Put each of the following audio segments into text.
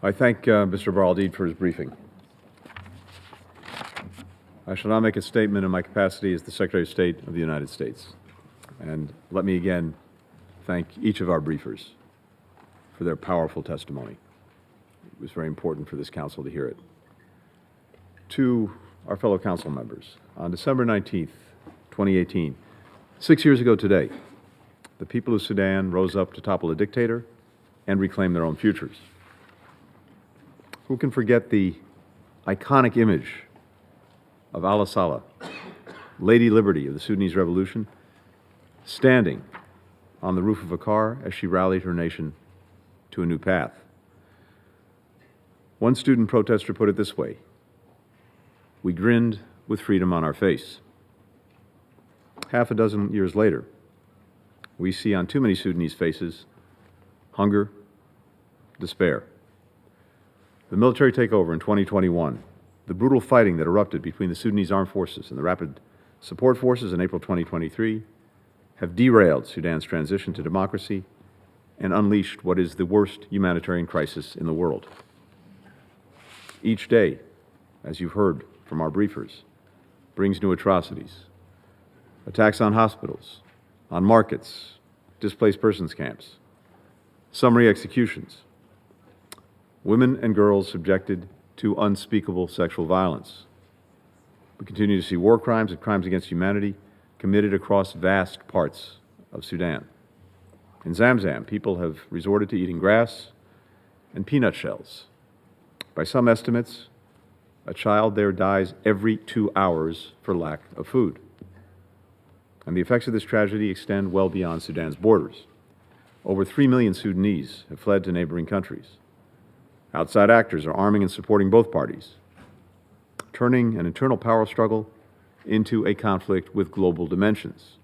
I thank Mr. Bar-Aldid for his briefing. I shall now make a statement in my capacity as the Secretary of State of the United States. And let me again thank each of our briefers for their powerful testimony. It was very important for this Council to hear it. To our fellow Council members, on December 19th, 2018, 6 years ago today, the people of Sudan rose up to topple a dictator and reclaim their own futures. Who can forget the iconic image of Allah Saleh, Lady Liberty of the Sudanese Revolution, standing on the roof of a car as she rallied her nation to a new path? One student protester put it this way: "We grinned with freedom on our face." Half a dozen years later, we see on too many Sudanese faces hunger, despair. The military takeover in 2021, the brutal fighting that erupted between the Sudanese Armed Forces and the Rapid Support Forces in April 2023 have derailed Sudan's transition to democracy and unleashed what is the worst humanitarian crisis in the world. Each day, as you've heard from our briefers, brings new atrocities: attacks on hospitals, on markets, displaced persons camps, summary executions, women and girls subjected to unspeakable sexual violence. We continue to see war crimes and crimes against humanity committed across vast parts of Sudan. In Zamzam, people have resorted to eating grass and peanut shells. By some estimates, a child there dies every 2 hours for lack of food. And the effects of this tragedy extend well beyond Sudan's borders. Over 3 million Sudanese have fled to neighboring countries. Outside actors are arming and supporting both parties, turning an internal power struggle into a conflict with global dimensions.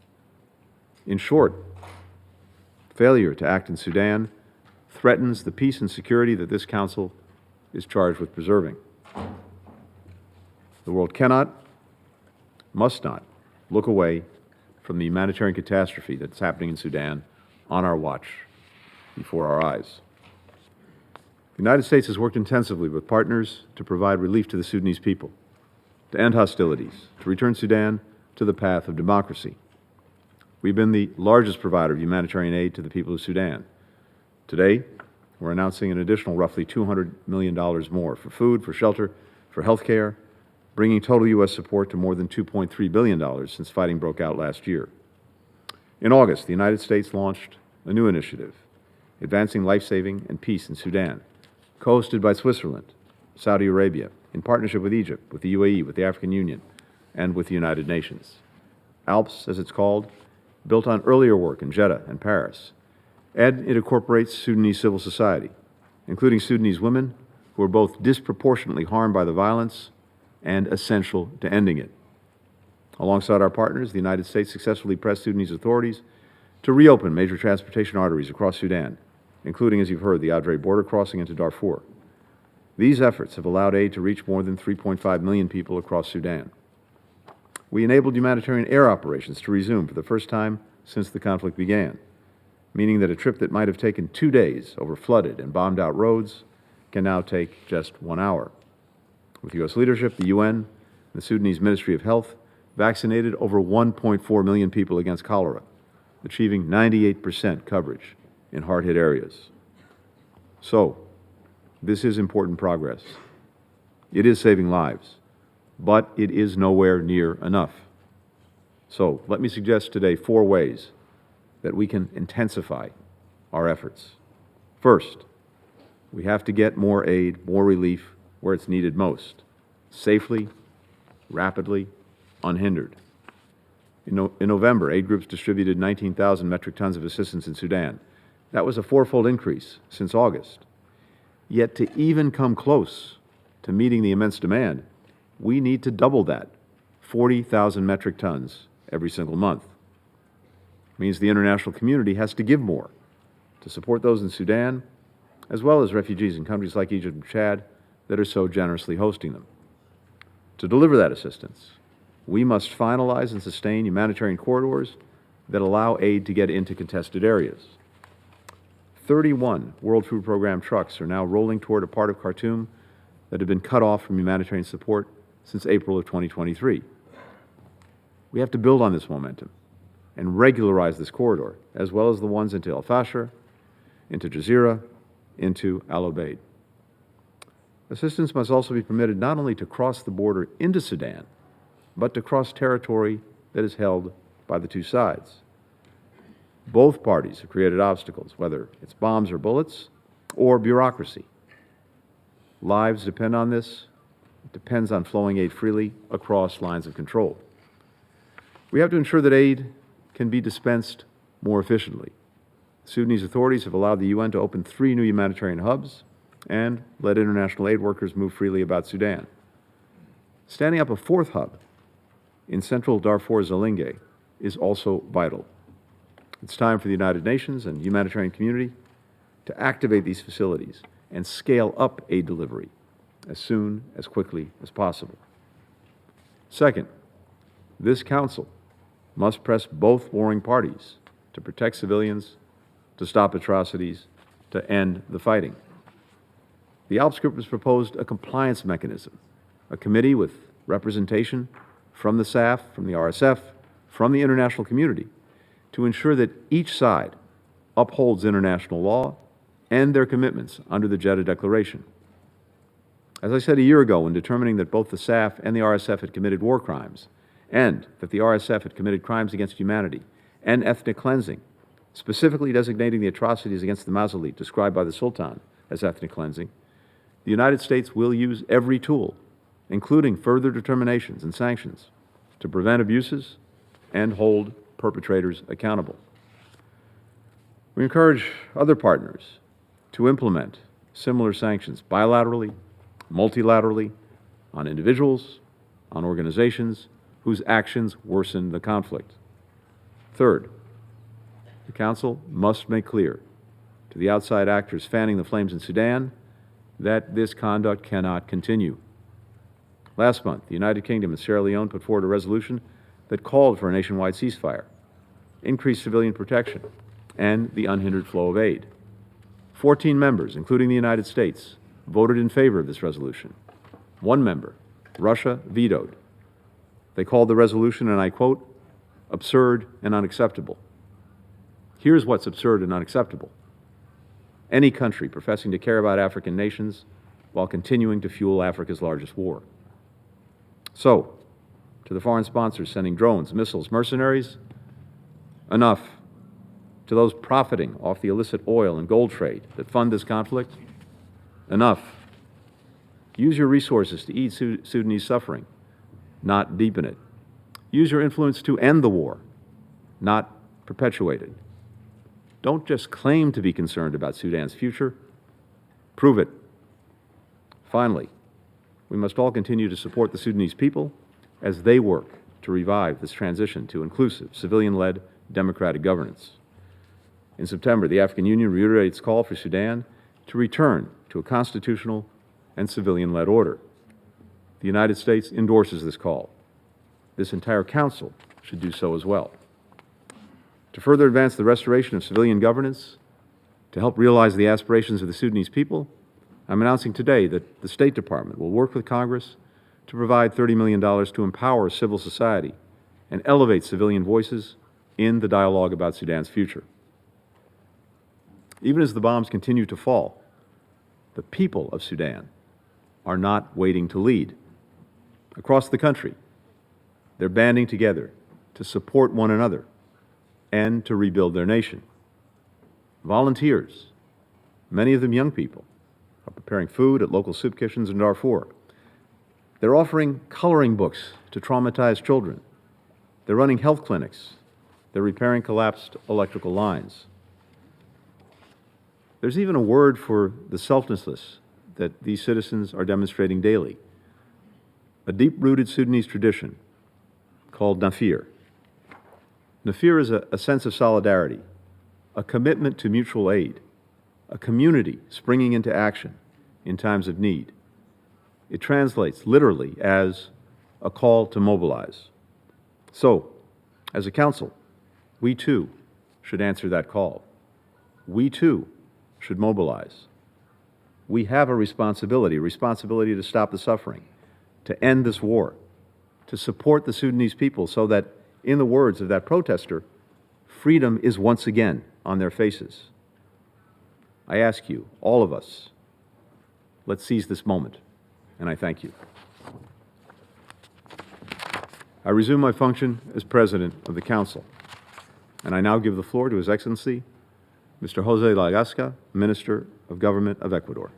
In short, failure to act in Sudan threatens the peace and security that this Council is charged with preserving. The world cannot, must not, look away from the humanitarian catastrophe that's happening in Sudan on our watch, before our eyes. The United States has worked intensively with partners to provide relief to the Sudanese people, to end hostilities, to return Sudan to the path of democracy. We've been the largest provider of humanitarian aid to the people of Sudan. Today, we're announcing an additional roughly $200 million more for food, for shelter, for health care, bringing total U.S. support to more than $2.3 billion since fighting broke out last year. In August, the United States launched a new initiative, Advancing Life-Saving and Peace in Sudan, co-hosted by Switzerland, Saudi Arabia, in partnership with Egypt, with the UAE, with the African Union, and with the United Nations. ALPS, as it's called, built on earlier work in Jeddah and Paris, and it incorporates Sudanese civil society, including Sudanese women who are both disproportionately harmed by the violence and essential to ending it. Alongside our partners, the United States successfully pressed Sudanese authorities to reopen major transportation arteries across Sudan, including, as you've heard, the Adre border crossing into Darfur. These efforts have allowed aid to reach more than 3.5 million people across Sudan. We enabled humanitarian air operations to resume for the first time since the conflict began, meaning that a trip that might have taken 2 days over flooded and bombed-out roads can now take just 1 hour. With U.S. leadership, the UN, and the Sudanese Ministry of Health vaccinated over 1.4 million people against cholera, achieving 98% coverage in hard-hit areas. So, this is important progress. It is saving lives, but it is nowhere near enough. So, let me suggest today 4 ways that we can intensify our efforts. First, we have to get more aid, more relief where it's needed most, safely, rapidly, unhindered. In November, aid groups distributed 19,000 metric tons of assistance in Sudan. That was a 4-fold increase since August. Yet to even come close to meeting the immense demand, we need to double that, 40,000 metric tons every single month. It means the international community has to give more to support those in Sudan, as well as refugees in countries like Egypt and Chad that are so generously hosting them. To deliver that assistance, we must finalize and sustain humanitarian corridors that allow aid to get into contested areas. 31 World Food Program trucks are now rolling toward a part of Khartoum that had been cut off from humanitarian support since April of 2023. We have to build on this momentum and regularize this corridor, as well as the ones into El Fasher, into Jazeera, into Al Obeid. Assistance must also be permitted not only to cross the border into Sudan, but to cross territory that is held by the two sides. Both parties have created obstacles, whether it's bombs or bullets, or bureaucracy. Lives depend on this. It depends on flowing aid freely across lines of control. We have to ensure that aid can be dispensed more efficiently. Sudanese authorities have allowed the UN to open 3 new humanitarian hubs and let international aid workers move freely about Sudan. Standing up a 4th hub in central Darfur Zalinge is also vital. It's time for the United Nations and the humanitarian community to activate these facilities and scale up aid delivery as quickly as possible. Second, this Council must press both warring parties to protect civilians, to stop atrocities, to end the fighting. The ALPS Group has proposed a compliance mechanism, a committee with representation from the SAF, from the RSF, from the international community, to ensure that each side upholds international law and their commitments under the Jeddah Declaration. As I said a year ago, in determining that both the SAF and the RSF had committed war crimes, and that the RSF had committed crimes against humanity and ethnic cleansing, specifically designating the atrocities against the Masalit described by the Sultan as ethnic cleansing, the United States will use every tool, including further determinations and sanctions, to prevent abuses and hold perpetrators accountable. We encourage other partners to implement similar sanctions bilaterally, multilaterally, on individuals, on organizations whose actions worsen the conflict. Third, the Council must make clear to the outside actors fanning the flames in Sudan that this conduct cannot continue. Last month, the United Kingdom and Sierra Leone put forward a resolution that called for a nationwide ceasefire, increased civilian protection, and the unhindered flow of aid. 14 members, including the United States, voted in favor of this resolution. 1 member, Russia, vetoed. They called the resolution, and I quote, absurd and unacceptable. Here's what's absurd and unacceptable. Any country professing to care about African nations while continuing to fuel Africa's largest war. So, to the foreign sponsors sending drones, missiles, mercenaries, enough. To those profiting off the illicit oil and gold trade that fund this conflict, enough. Use your resources to ease Sudanese suffering, not deepen it. Use your influence to end the war, not perpetuate it. Don't just claim to be concerned about Sudan's future, prove it. Finally, we must all continue to support the Sudanese people as they work to revive this transition to inclusive, civilian-led, democratic governance. In September, the African Union reiterated its call for Sudan to return to a constitutional and civilian-led order. The United States endorses this call. This entire Council should do so as well. To further advance the restoration of civilian governance, to help realize the aspirations of the Sudanese people, I'm announcing today that the State Department will work with Congress to provide $30 million to empower civil society and elevate civilian voices in the dialogue about Sudan's future. Even as the bombs continue to fall, the people of Sudan are not waiting to lead. Across the country, they're banding together to support one another and to rebuild their nation. Volunteers, many of them young people, are preparing food at local soup kitchens in Darfur. They're offering coloring books to traumatized children. They're running health clinics. They're repairing collapsed electrical lines. There's even a word for the selflessness that these citizens are demonstrating daily. A deep-rooted Sudanese tradition called Nafir. Nafir is a sense of solidarity, a commitment to mutual aid, a community springing into action in times of need. It translates literally as a call to mobilize. So, as a council, we too should answer that call. We too should mobilize. We have a responsibility to stop the suffering, to end this war, to support the Sudanese people so that, in the words of that protester, freedom is once again on their faces. I ask you, all of us, let's seize this moment, and I thank you. I resume my function as President of the Council, and I now give the floor to His Excellency, Mr. Jose Lagasca, Minister of Government of Ecuador.